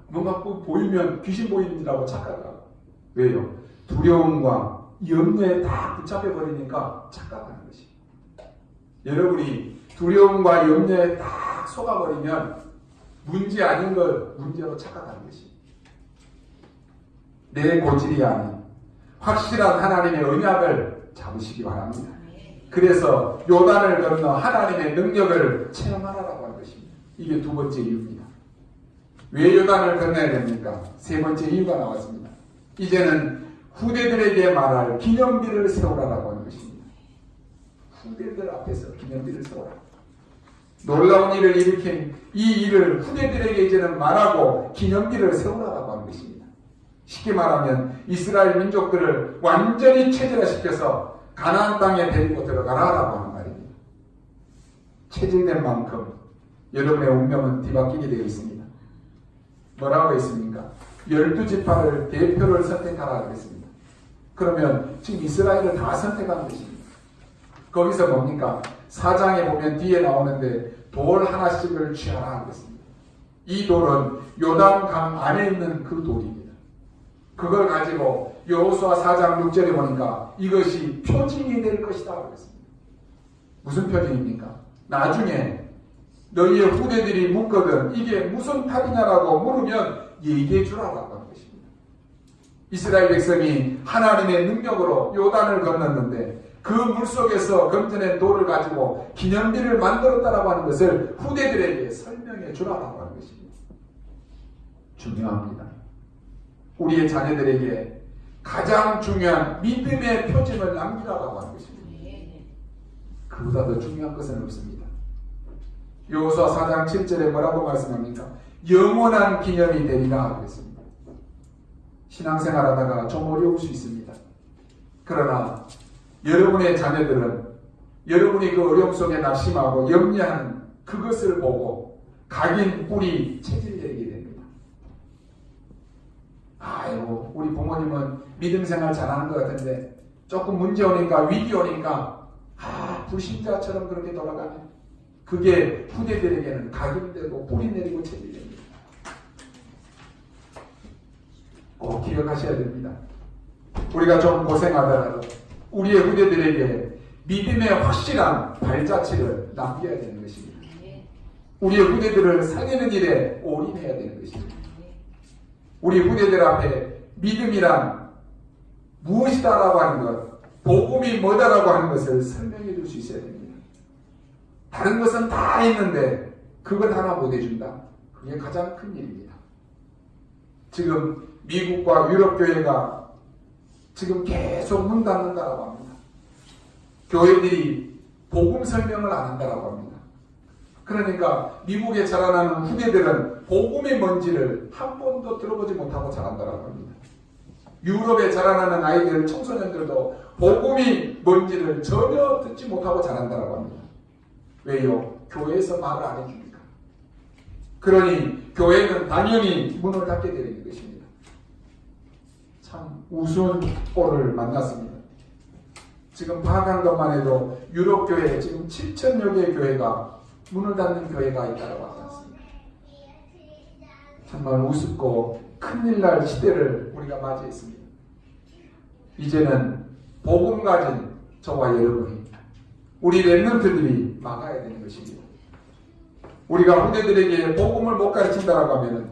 뭔가 보이면 귀신 보이는 줄 알고 착각하고. 왜요? 두려움과 염려에 다 붙잡혀 버리니까 착각하는 것이. 여러분이 두려움과 염려에 다 속아버리면 문제 아닌 걸 문제로 착각하는 것이. 내 고질이 아닌 확실한 하나님의 언약을 잡으시기 바랍니다. 그래서 요단을 건너 하나님의 능력을 체험하라고 하는 것입니다. 이게 두 번째 이유입니다. 왜 요단을 건너야 됩니까? 세 번째 이유가 나왔습니다. 이제는 후대들에게 말할 기념비를 세우라고 하는 것입니다. 후대들 앞에서 기념비를 세우라. 놀라운 일을 일으킨 이 일을 후대들에게 이제는 말하고 기념비를 세우라고 하는 것입니다. 쉽게 말하면 이스라엘 민족들을 완전히 체질화시켜서 가나안 땅에 데리고 들어가라라고 하는 말입니다. 체질된 만큼 여러분의 운명은 뒤바뀌게 되어 있습니다. 뭐라고 했습니까? 12지파를 대표를 선택하라고 했습니다. 그러면 지금 이스라엘을 다 선택한 것입니다. 거기서 뭡니까? 4장에 보면 뒤에 나오는데 돌 하나씩을 취하라 하겠습니다. 이 돌은 요단강 안에 있는 그 돌입니다. 그걸 가지고 여호수아 4장 6절에 보니까 이것이 표징이 될 것이다 하겠습니다. 무슨 표징입니까? 나중에 너희의 후대들이 묻거든 이게 무슨 탑이냐라고 물으면 얘기해 주라고 하는 것입니다. 이스라엘 백성이 하나님의 능력으로 요단을 건넜는데 그 물속에서 건져낸 돌을 가지고 기념비를 만들었다라고 하는 것을 후대들에게 설명해 주라고 하는 것입니다. 중요합니다. 우리의 자녀들에게 가장 중요한 믿음의 표징을 남기라고 하는 것입니다. 그보다 더 중요한 것은 없습니다. 여호수아 4장 7절에 뭐라고 말씀합니까? 영원한 기념이 되리라 하고 있습니다. 신앙생활하다가 좀 어려울 수 있습니다. 그러나 여러분의 자녀들은 여러분이 그 어려움 속에 낙심하고 염려하는 그것을 보고 각인 뿌리 체질되게 됩니다. 아이고 우리 부모님은 믿음 생활 잘하는 것 같은데 조금 문제 오니까 위기 오니까 불신자처럼 그렇게 돌아가면 그게 후대들에게는 각인되고 뿌리 내리고 체질됩니다. 꼭 기억하셔야 됩니다. 우리가 좀 고생하더라도 우리의 후대들에게 믿음의 확실한 발자취를 남겨야 되는 것입니다. 우리의 후대들을 살리는 일에 올인해야 되는 것입니다. 우리 후대들 앞에 믿음이란 무엇이다라고 하는 것, 복음이 뭐다라고 하는 것을 설명해 줄 수 있어야 됩니다. 다른 것은 다 있는데 그것 하나 못 해준다. 그게 가장 큰 일입니다. 지금 미국과 유럽 교회가 지금 계속 문 닫는다라고 합니다. 교회들이 복음 설명을 안 한다라고 합니다. 그러니까 미국에 자라나는 후대들은 복음이 뭔지를 한 번도 들어보지 못하고 자란다라고 합니다. 유럽에 자라나는 아이들, 청소년들도 복음이 뭔지를 전혀 듣지 못하고 자란다라고 합니다. 왜요? 교회에서 말을 안 해주니까. 그러니 교회는 당연히 문을 닫게 되는 것입니다. 참 우스운 꼴을 만났습니다. 지금 파악한 것만 해도 유럽 교회 지금 7,000여 개의 교회가 문을 닫는 교회가 있다고 하지 않습니까? 정말 우습고 큰일 날 시대를 우리가 맞이했습니다. 이제는 복음 가진 저와 여러분이 우리 렘넌트들이 막아야 되는 것입니다. 우리가 후대들에게 복음을 못 가르친다라고 하면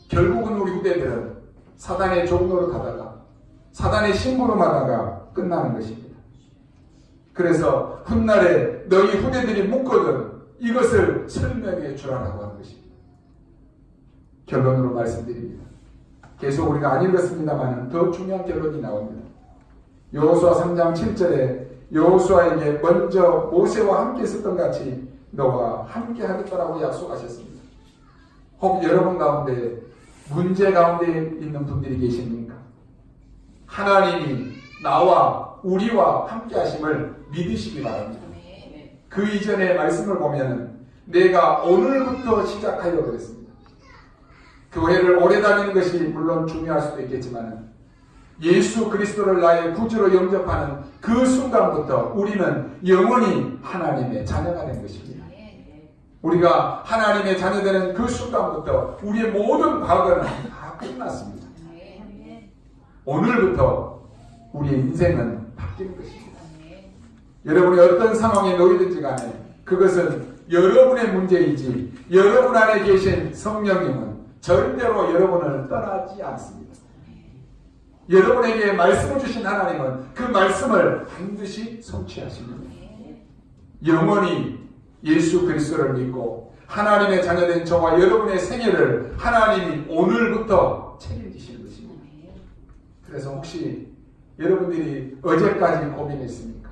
결국은 우리 후대들은 사단의 종로로 가다가 사단의 심부름 하다가 끝나는 것입니다. 그래서 훗날에 너희 후대들이 묻거든 이것을 설명해 주라라고 하는 것입니다. 결론으로 말씀드립니다. 계속 우리가 안 읽었습니다만 더 중요한 결론이 나옵니다. 여호수아 3장 7절에 여호수아에게 먼저 모세와 함께 있었던 같이 너와 함께 하겠다라고 약속하셨습니다. 혹 여러분 가운데 문제 가운데 있는 분들이 계십니까? 하나님이 나와 우리와 함께 하심을 믿으시기 바랍니다. 그 이전의 말씀을 보면 내가 오늘부터 시작하여 그랬습니다. 교회를 오래 다니는 것이 물론 중요할 수도 있겠지만 예수 그리스도를 나의 구주로 영접하는 그 순간부터 우리는 영원히 하나님의 자녀가 된 것입니다. 우리가 하나님의 자녀되는 그 순간부터 우리의 모든 과거는 다 끝났습니다. 오늘부터 우리의 인생은 바뀌는 것입니다. 여러분이 어떤 상황에 놓이든지 간에 그것은 여러분의 문제이지 여러분 안에 계신 성령님은 절대로 여러분을 떠나지 않습니다. 여러분에게 말씀을 주신 하나님은 그 말씀을 반드시 성취하십니다. 영원히 예수 그리스도를 믿고 하나님의 자녀된 저와 여러분의 생애를 하나님이 오늘부터 책임지시는 것입니다. 그래서 혹시 여러분들이 어제까지 고민했습니까?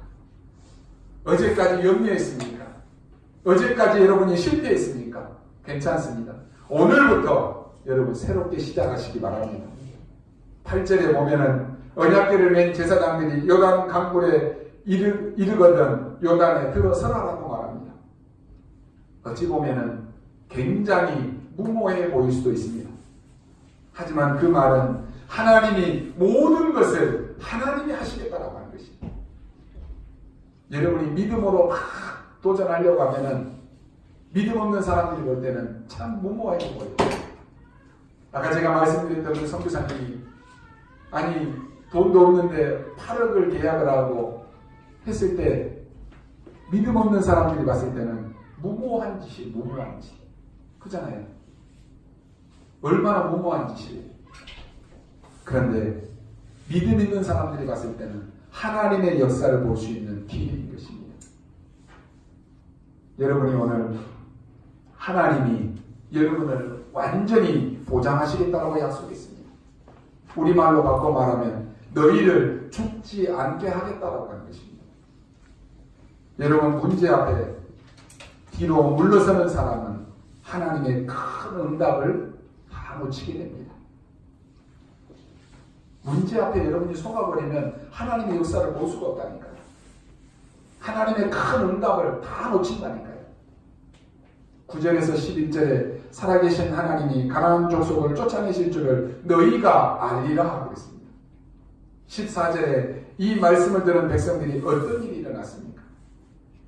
어제까지 염려했습니까? 어제까지 여러분이 실패했습니까? 괜찮습니다. 오늘부터 여러분 새롭게 시작하시기 바랍니다. 8절에 보면은 언약궤를 맨 제사장들이 요단 강물에 이르거든 요단에 들어서라라고 말합니다. 어찌 보면은 굉장히 무모해 보일 수도 있습니다. 하지만 그 말은 하나님이 모든 것을 하나님이 하시겠다라고 하는 것입니다. 여러분이 믿음으로 막 도전하려고 하면은 믿음 없는 사람들이 볼 때는 참 무모해 보여요. 아까 제가 말씀드렸던 그 선교사님이 아니 돈도 없는데 8억을 계약을 하고 했을 때 믿음 없는 사람들이 봤을 때는 무모한 짓이 무모한 짓 그잖아요. 얼마나 무모한 짓이에요. 그런데 믿음 있는 사람들이 봤을 때는 하나님의 역사를 볼 수 있는 기회인 것입니다. 여러분이 오늘 하나님이 여러분을 완전히 보장하시겠다고 약속했습니다. 우리말로 바꿔 말하면 너희를 죽지 않게 하겠다고 하는 것입니다. 여러분 문제 앞에 뒤로 물러서는 사람은 하나님의 큰 응답을 다 놓치게 됩니다. 문제 앞에 여러분이 속아버리면 하나님의 역사를 볼 수가 없다니까요. 하나님의 큰 응답을 다 놓친다니까요. 9절에서 11절에 살아계신 하나님이 가나안 족속을 쫓아내실 줄을 너희가 알리라 하고 있습니다. 14절에 이 말씀을 들은 백성들이 어떤 일이 일어났습니까?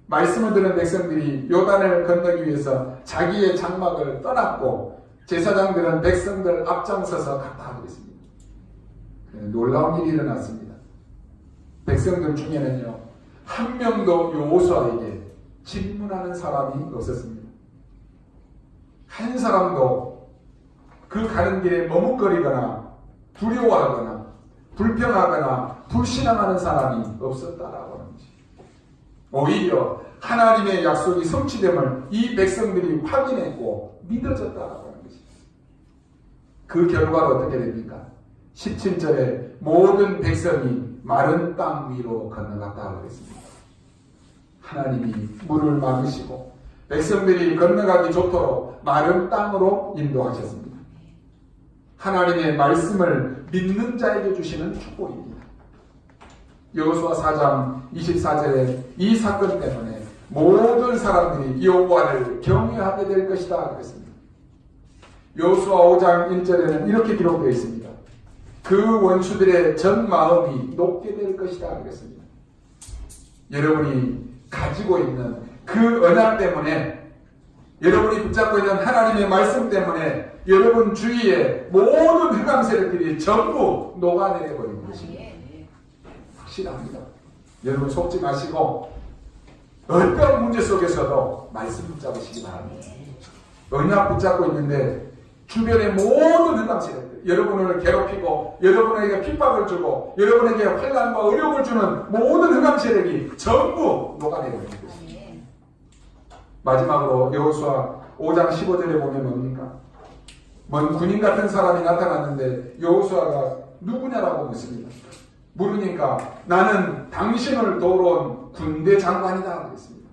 말씀을 들은 백성들이 요단을 건너기 위해서 자기의 장막을 떠났고 제사장들은 백성들 앞장서서 갔다 하고 있습니다. 놀라운 일이 일어났습니다. 백성들 중에는요 한 명도 여호수아에게 질문하는 사람이 없었습니다. 한 사람도 그 가는 길에 머뭇거리거나 두려워하거나 불평하거나 불신앙하는 사람이 없었다라고 하는 것입니다. 오히려 하나님의 약속이 성취됨을 이 백성들이 확인했고 믿어졌다라고 하는 것입니다. 그 결과로 어떻게 됩니까? 17절에 모든 백성이 마른 땅 위로 건너갔다고 했습니다. 하나님이 물을 막으시고 백성들이 건너가기 좋도록 마른 땅으로 인도하셨습니다. 하나님의 말씀을 믿는 자에게 주시는 축복입니다. 여호수아 4장 24절에 이 사건 때문에 모든 사람들이 여호와를 경외하게 될 것이다 그랬습니다. 여호수아 5장 1절에는 이렇게 기록되어 있습니다. 그 원수들의 전 마음이 높게 될 것이다 그랬습니다. 여러분이 가지고 있는 그 언약 때문에, 여러분이 붙잡고 있는 하나님의 말씀 때문에 여러분 주위에 모든 흑암 세력들이 전부 녹아내려 버리는 것입니다. 확실합니다. 여러분 속지 마시고 어떤 문제 속에서도 말씀 붙잡으시기 바랍니다. 언약 붙잡고 있는데 주변의 모든 흑암 세력들, 여러분을 괴롭히고 여러분에게 핍박을 주고 여러분에게 환난과 어려움을 주는 모든 흑암 세력이 전부 녹아내려 버리는 것입니다. 마지막으로 여호수아 5장 15절에 보면 뭡니까? 먼 군인 같은 사람이 나타났는데 여호수아가 누구냐라고 묻습니다. 물으니까 나는 당신을 도우러 온 군대 장관이다 그랬습니다.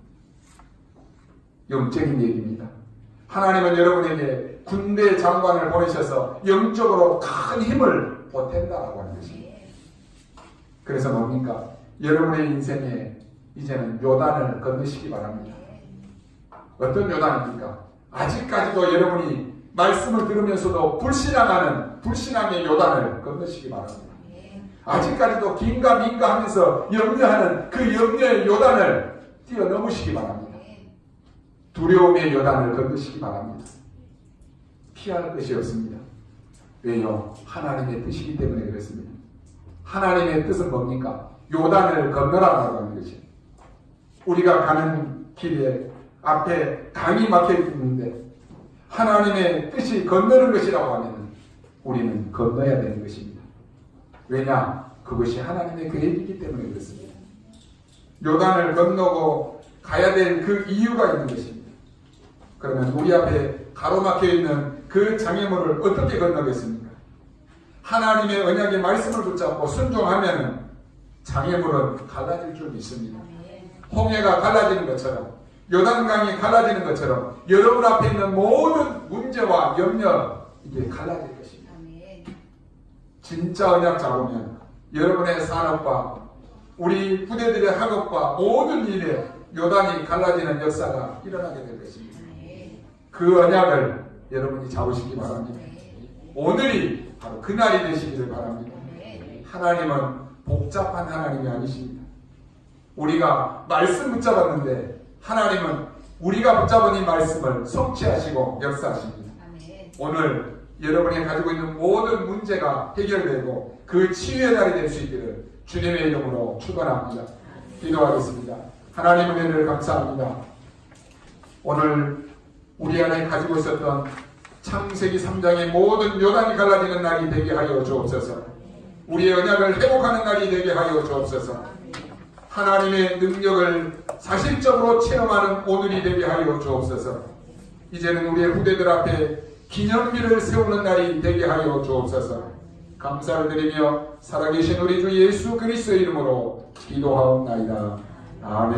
영적인 얘기입니다. 하나님은 여러분에게 군대 장관을 보내셔서 영적으로 큰 힘을 보탠다라고 하는 것입니다. 그래서 뭡니까? 여러분의 인생에 이제는 요단을 건너시기 바랍니다. 어떤 요단입니까? 아직까지도 여러분이 말씀을 들으면서도 불신앙하는 불신앙의 요단을 건너시기 바랍니다. 아직까지도 긴가 민가 하면서 염려하는 그 염려의 요단을 뛰어넘으시기 바랍니다. 두려움의 요단을 건너시기 바랍니다. 피할 것이 없습니다. 왜요? 하나님의 뜻이기 때문에 그렇습니다. 하나님의 뜻은 뭡니까? 요단을 건너라고 하는 것이. 우리가 가는 길에 앞에 강이 막혀 있는데 하나님의 뜻이 건너는 것이라고 하면 우리는 건너야 되는 것입니다. 왜냐? 그것이 하나님의 계획이기 때문에 그렇습니다. 요단을 건너고 가야 될 그 이유가 있는 것입니다. 그러면 우리 앞에 가로막혀 있는 그 장애물을 어떻게 건너겠습니까? 하나님의 언약의 말씀을 붙잡고 순종하면 장애물은 갈라질 줄 믿습니다. 홍해가 갈라지는 것처럼, 요단강이 갈라지는 것처럼 여러분 앞에 있는 모든 문제와 염려, 이게 갈라질 것입니다. 진짜 언약 잡으면 여러분의 산업과 우리 부대들의 학업과 모든 일에 요단이 갈라지는 역사가 일어나게 될 것입니다. 그 언약을 여러분이 잡으시기 바랍니다. 오늘이 바로 그날이 되시기를 바랍니다. 하나님은 복잡한 하나님이 아니십니다. 우리가 말씀 붙잡았는데 하나님은 우리가 붙잡은 이 말씀을 성취하시고 역사하십니다. 오늘 여러분이 가지고 있는 모든 문제가 해결되고 그 치유의 날이 될 수 있기를 주님의 이름으로 축원합니다. 기도하겠습니다. 하나님 은혜를 감사합니다. 오늘 우리 안에 가지고 있었던 창세기 3장의 모든 요단이 갈라지는 날이 되게 하여 주옵소서. 우리의 언약을 회복하는 날이 되게 하여 주옵소서. 하나님의 능력을 사실적으로 체험하는 오늘이 되게 하여 주옵소서. 이제는 우리의 후대들 앞에 기념비를 세우는 날이 되게 하여 주옵소서. 감사를 드리며 살아계신 우리 주 예수 그리스도의 이름으로 기도하옵나이다. 아멘.